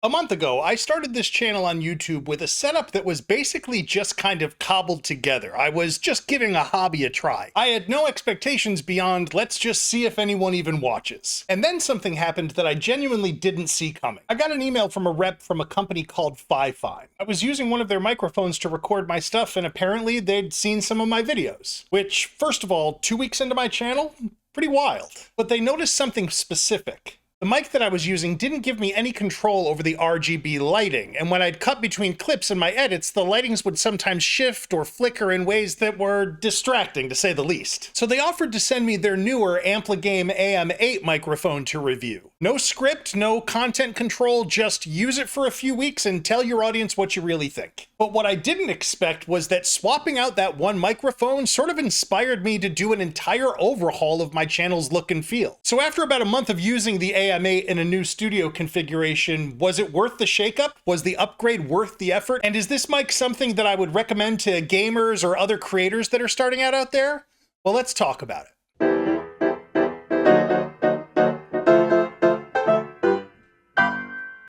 A month ago, I started this channel on YouTube with a setup that was basically just kind of cobbled together. I was just giving a hobby a try. I had no expectations beyond, let's just see if anyone even watches. And then something happened that I genuinely didn't see coming. I got an email from a rep from a company called Fifine. I was using one of their microphones to record my stuff, and apparently they'd seen some of my videos. Which, first of all, 2 weeks into my channel, pretty wild. But they noticed something specific. The mic that I was using didn't give me any control over the RGB lighting, and when I'd cut between clips in my edits, the lightings would sometimes shift or flicker in ways that were distracting, to say the least. So they offered to send me their newer AmpliGame AM8 microphone to review. No script, no content control, just use it for a few weeks and tell your audience what you really think. But what I didn't expect was that swapping out that one microphone sort of inspired me to do an entire overhaul of my channel's look and feel. So after about a month of using the AM8 in a new studio configuration, was it worth the shakeup? Was the upgrade worth the effort? And is this mic something that I would recommend to gamers or other creators that are starting out there? Well, let's talk about it.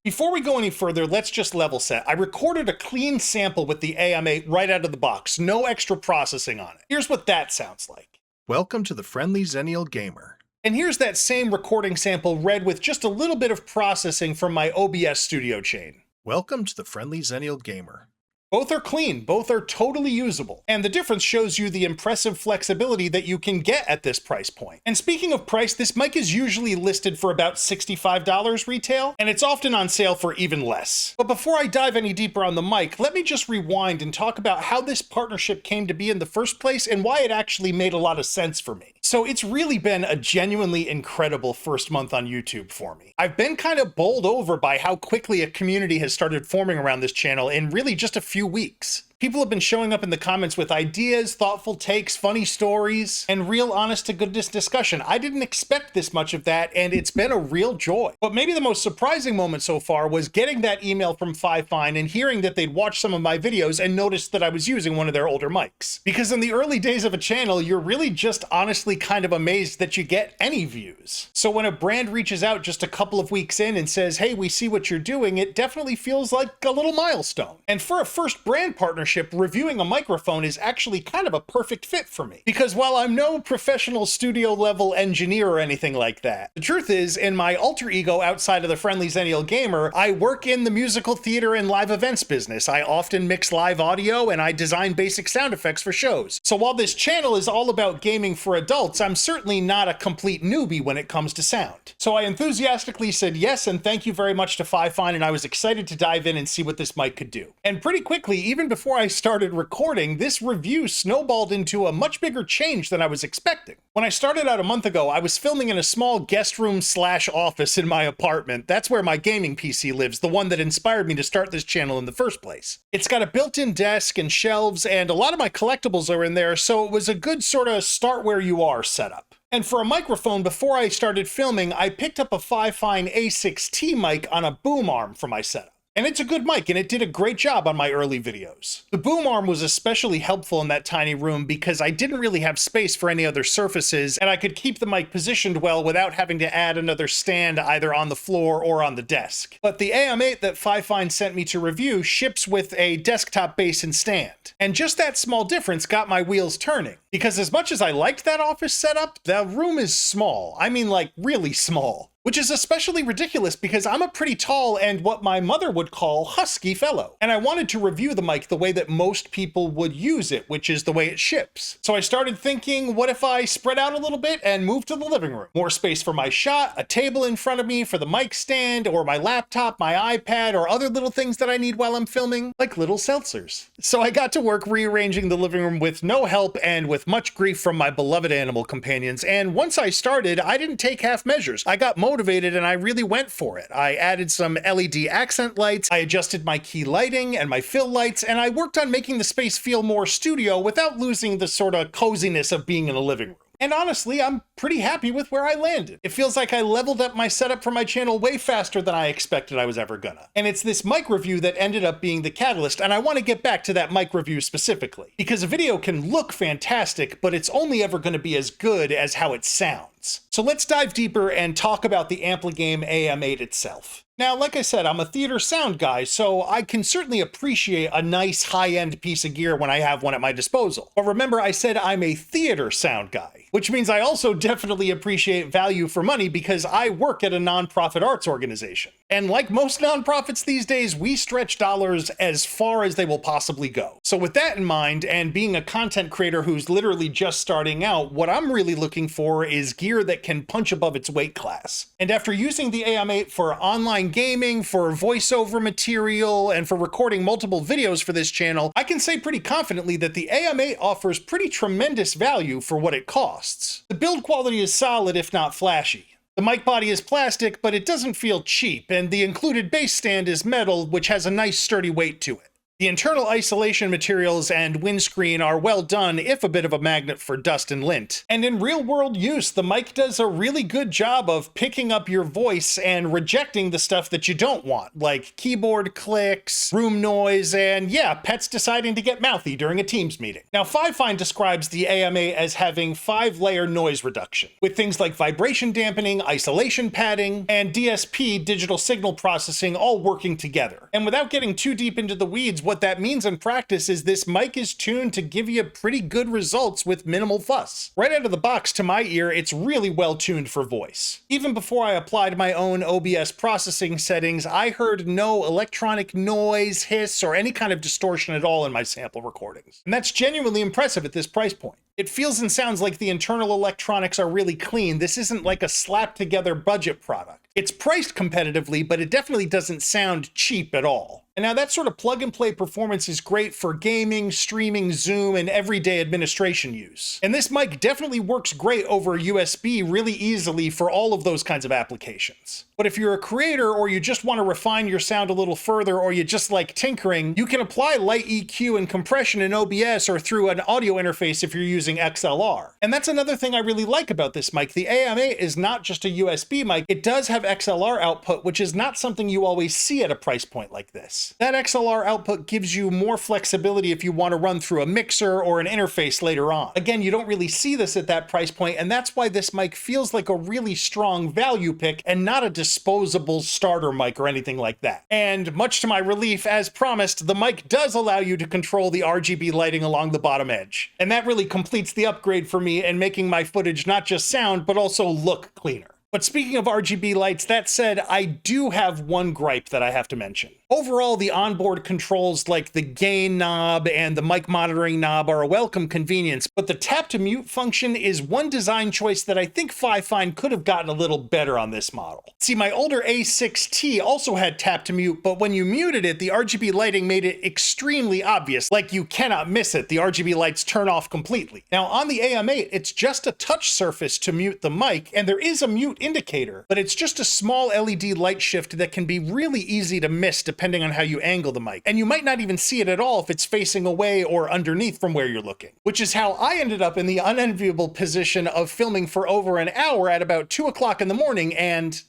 Before we go any further, let's just level set. I recorded a clean sample with the AM8 right out of the box, no extra processing on it. Here's what that sounds like. Welcome to the Friendly Xennial Gamer. And here's that same recording sample read with just a little bit of processing from my OBS studio chain. Welcome to the Friendly Xennial Gamer. Both are clean, both are totally usable, and the difference shows you the impressive flexibility that you can get at this price point. And speaking of price, this mic is usually listed for about $65 retail, and it's often on sale for even less. But before I dive any deeper on the mic, let me just rewind and talk about how this partnership came to be in the first place and why it actually made a lot of sense for me. So it's really been a genuinely incredible first month on YouTube for me. I've been kind of bowled over by how quickly a community has started forming around this channel in really just a few weeks. People have been showing up in the comments with ideas, thoughtful takes, funny stories, and real honest-to-goodness discussion. I didn't expect this much of that, and it's been a real joy. But maybe the most surprising moment so far was getting that email from Fifine and hearing that they'd watched some of my videos and noticed that I was using one of their older mics. Because in the early days of a channel, you're really just honestly kind of amazed that you get any views. So when a brand reaches out just a couple of weeks in and says, hey, we see what you're doing, it definitely feels like a little milestone. And for a first brand partnership, reviewing a microphone is actually kind of a perfect fit for me. Because while I'm no professional studio level engineer or anything like that, the truth is, in my alter ego outside of the Friendly Xennial Gamer, I work in the musical theater and live events business. I often mix live audio and I design basic sound effects for shows. So while this channel is all about gaming for adults, I'm certainly not a complete newbie when it comes to sound. So I enthusiastically said yes and thank you very much to Fifine, and I was excited to dive in and see what this mic could do. And pretty quickly, even before I started recording, this review snowballed into a much bigger change than I was expecting. When I started out a month ago, I was filming in a small guest room slash office in my apartment. That's where my gaming PC lives, the one that inspired me to start this channel in the first place. It's got a built-in desk and shelves, and a lot of my collectibles are in there, so it was a good sort of start where you are setup. And for a microphone, before I started filming, I picked up a Fifine A6T mic on a boom arm for my setup. And it's a good mic, and it did a great job on my early videos. The boom arm was especially helpful in that tiny room because I didn't really have space for any other surfaces, and I could keep the mic positioned well without having to add another stand either on the floor or on the desk. But the AM8 that Fifine sent me to review ships with a desktop base and stand. And just that small difference got my wheels turning. Because as much as I liked that office setup, the room is small. I mean, like, really small. Which is especially ridiculous because I'm a pretty tall and what my mother would call husky fellow. And I wanted to review the mic the way that most people would use it, which is the way it ships. So I started thinking, what if I spread out a little bit and move to the living room? More space for my shot, a table in front of me for the mic stand, or my laptop, my iPad, or other little things that I need while I'm filming, like little seltzers. So I got to work rearranging the living room with no help and with much grief from my beloved animal companions. And once I started, I didn't take half measures. I got motivated and I really went for it. I added some LED accent lights, I adjusted my key lighting and my fill lights, and I worked on making the space feel more studio without losing the sort of coziness of being in a living room. And honestly, I'm pretty happy with where I landed. It feels like I leveled up my setup for my channel way faster than I expected I was ever gonna. And it's this mic review that ended up being the catalyst, and I want to get back to that mic review specifically. Because a video can look fantastic, but it's only ever gonna be as good as how it sounds. headphones. So let's dive deeper and talk about the AmpliGame AM8 itself. Now, like I said, I'm a theater sound guy, so I can certainly appreciate a nice high-end piece of gear when I have one at my disposal. But remember, I said I'm a theater sound guy, which means I also definitely appreciate value for money because I work at a nonprofit arts organization. And like most nonprofits these days, we stretch dollars as far as they will possibly go. So with that in mind, and being a content creator who's literally just starting out, what I'm really looking for is gear that can punch above its weight class. And after using the AM8 for online gaming, for voiceover material, and for recording multiple videos for this channel, I can say pretty confidently that the AM8 offers pretty tremendous value for what it costs. The build quality is solid, if not flashy. The mic body is plastic, but it doesn't feel cheap, and the included bass stand is metal, which has a nice sturdy weight to it. The internal isolation materials and windscreen are well done, if a bit of a magnet for dust and lint. And in real-world use, the mic does a really good job of picking up your voice and rejecting the stuff that you don't want, like keyboard clicks, room noise, and yeah, pets deciding to get mouthy during a Teams meeting. Now, Fifine describes the AM8 as having 5-layer noise reduction, with things like vibration dampening, isolation padding, and DSP, digital signal processing, all working together. And without getting too deep into the weeds, what that means in practice is this mic is tuned to give you pretty good results with minimal fuss. Right out of the box, to my ear, it's really well tuned for voice. Even before I applied my own OBS processing settings, I heard no electronic noise, hiss, or any kind of distortion at all in my sample recordings. And that's genuinely impressive at this price point. It feels and sounds like the internal electronics are really clean. This isn't like a slapped together budget product. It's priced competitively, but it definitely doesn't sound cheap at all. And now that sort of plug and play performance is great for gaming, streaming, Zoom, and everyday administration use. And this mic definitely works great over USB really easily for all of those kinds of applications. But if you're a creator or you just want to refine your sound a little further or you just like tinkering, you can apply light EQ and compression in OBS or through an audio interface if you're using XLR. And that's another thing I really like about this mic. The AM8 is not just a USB mic, it does have XLR output, which is not something you always see at a price point like this. That XLR output gives you more flexibility if you want to run through a mixer or an interface later on. Again, you don't really see this at that price point, and that's why this mic feels like a really strong value pick and not a disposable starter mic or anything like that. And much to my relief, as promised, the mic does allow you to control the RGB lighting along the bottom edge. And that really completes the upgrade for me in making my footage not just sound, but also look cleaner. But speaking of RGB lights, that said, I do have one gripe that I have to mention. Overall, the onboard controls like the gain knob and the mic monitoring knob are a welcome convenience, but the tap to mute function is one design choice that I think Fifine could have gotten a little better on this model. See, my older A6T also had tap to mute, but when you muted it, the RGB lighting made it extremely obvious, like you cannot miss it. The RGB lights turn off completely. Now on the AM8, it's just a touch surface to mute the mic, and there is a mute indicator, but it's just a small LED light shift that can be really easy to miss depending on how you angle the mic. And you might not even see it at all if it's facing away or underneath from where you're looking, which is how I ended up in the unenviable position of filming for over an hour at about 2 o'clock in the morning and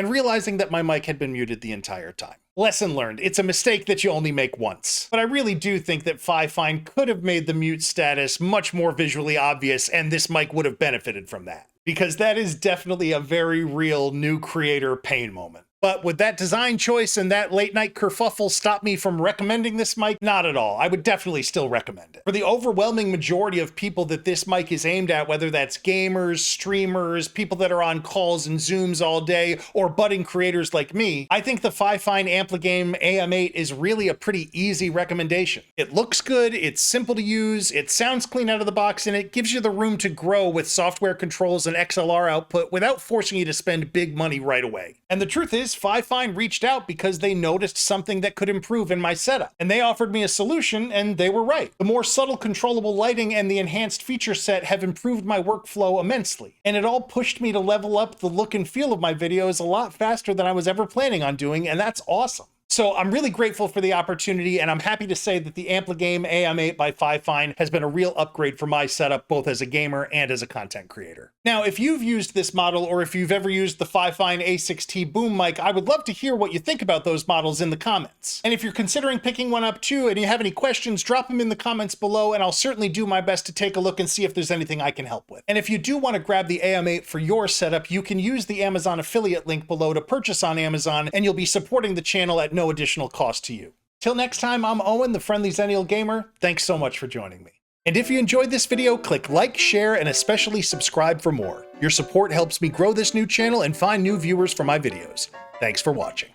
realizing that my mic had been muted the entire time. Lesson learned, it's a mistake that you only make once. But I really do think that Fifine could have made the mute status much more visually obvious, and this mic would have benefited from that. Because that is definitely a very real new creator pain moment. But would that design choice and that late night kerfuffle stop me from recommending this mic? Not at all. I would definitely still recommend it. For the overwhelming majority of people that this mic is aimed at, whether that's gamers, streamers, people that are on calls and Zooms all day, or budding creators like me, I think the Fifine AmpliGame AM8 is really a pretty easy recommendation. It looks good, it's simple to use, it sounds clean out of the box, and it gives you the room to grow with software controls and XLR output without forcing you to spend big money right away. And the truth is, Fifine reached out because they noticed something that could improve in my setup, and they offered me a solution, and they were right. The more subtle controllable lighting and the enhanced feature set have improved my workflow immensely, and it all pushed me to level up the look and feel of my videos a lot faster than I was ever planning on doing, and that's awesome. So I'm really grateful for the opportunity, and I'm happy to say that the AmpliGame AM8 by Fifine has been a real upgrade for my setup, both as a gamer and as a content creator. Now, if you've used this model, or if you've ever used the Fifine A6T boom mic, I would love to hear what you think about those models in the comments. And if you're considering picking one up too, and you have any questions, drop them in the comments below, and I'll certainly do my best to take a look and see if there's anything I can help with. And if you do want to grab the AM8 for your setup, you can use the Amazon affiliate link below to purchase on Amazon, and you'll be supporting the channel at no additional cost to you. Till next time, I'm Owen, the Friendly Xennial Gamer. Thanks so much for joining me. And if you enjoyed this video, click like, share, and especially subscribe for more. Your support helps me grow this new channel and find new viewers for my videos. Thanks for watching.